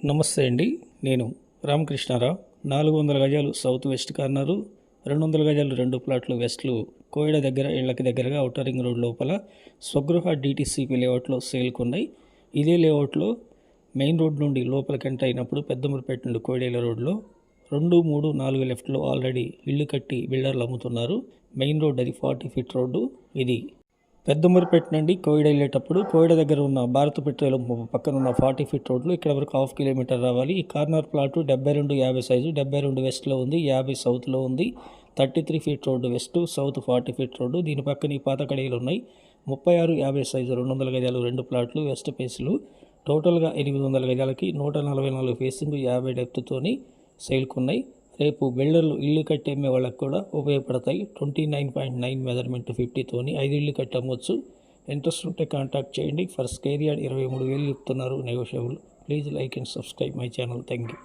నమస్తే అండి. నేను రామకృష్ణారావు. 400 గజాలు సౌత్ వెస్ట్ కార్నరు, 200 గజాలు 2 ప్లాట్లు వెస్ట్లు కోయడ దగ్గర ఇళ్లకి దగ్గరగా ఔటర్ రింగ్ రోడ్ లోపల స్వగృహ DTCP లేఅవుట్లో సేల్కున్నాయి. ఇదే లేఅవుట్లో మెయిన్ రోడ్ నుండి లోపలికి ఎంటర్ అయినప్పుడు పెద్దమూరుపేట నుండి కోయడేల రోడ్లో 2, 3, 4 లెఫ్ట్లో ఆల్రెడీ ఇల్లు కట్టి బిల్డర్లు అమ్ముతున్నారు. మెయిన్ రోడ్ అది 40 ఫీట్ రోడ్డు. ఇది పెద్దమూరుపేట నుండి కోయడ వెళ్ళేటప్పుడు కోయడ దగ్గర ఉన్న భారత పెట్రోలియం పక్కన ఉన్న 40 ఫీట్ రోడ్లు ఇక్కడ వరకు హాఫ్ కిలోమీటర్ రావాలి. ఈ కార్నర్ ప్లాటు 72-50 సైజు, 72 వెస్ట్లో ఉంది, 50 సౌత్లో ఉంది. 33 feet road west, south 40 feet road. దీని పక్కన ఈ పాత కడీలు ఉన్నాయి. 36-50 సైజు 200 గజాలు 2 ప్లాట్లు వెస్ట్ ఫేస్లు. టోటల్గా 800 గజాలకి 144 ఫేసింగ్ 50 డెప్త్తోని సేల్కున్నాయి. రేపు బిల్డర్లు ఇల్లు కట్టి అమ్మే వాళ్ళకి కూడా ఉపయోగపడతాయి. 29.9 మెజర్మెంట్ 50తోని 5 ఇల్లు కట్టి అమ్మవచ్చు. ఇంట్రెస్ట్ ఉంటే కాంటాక్ట్ చేయండి. ఫర్ స్క్వేర్ యార్డ్ 23,000 చెప్తున్నారు, negotiable. Please like and subscribe my channel. Thank you.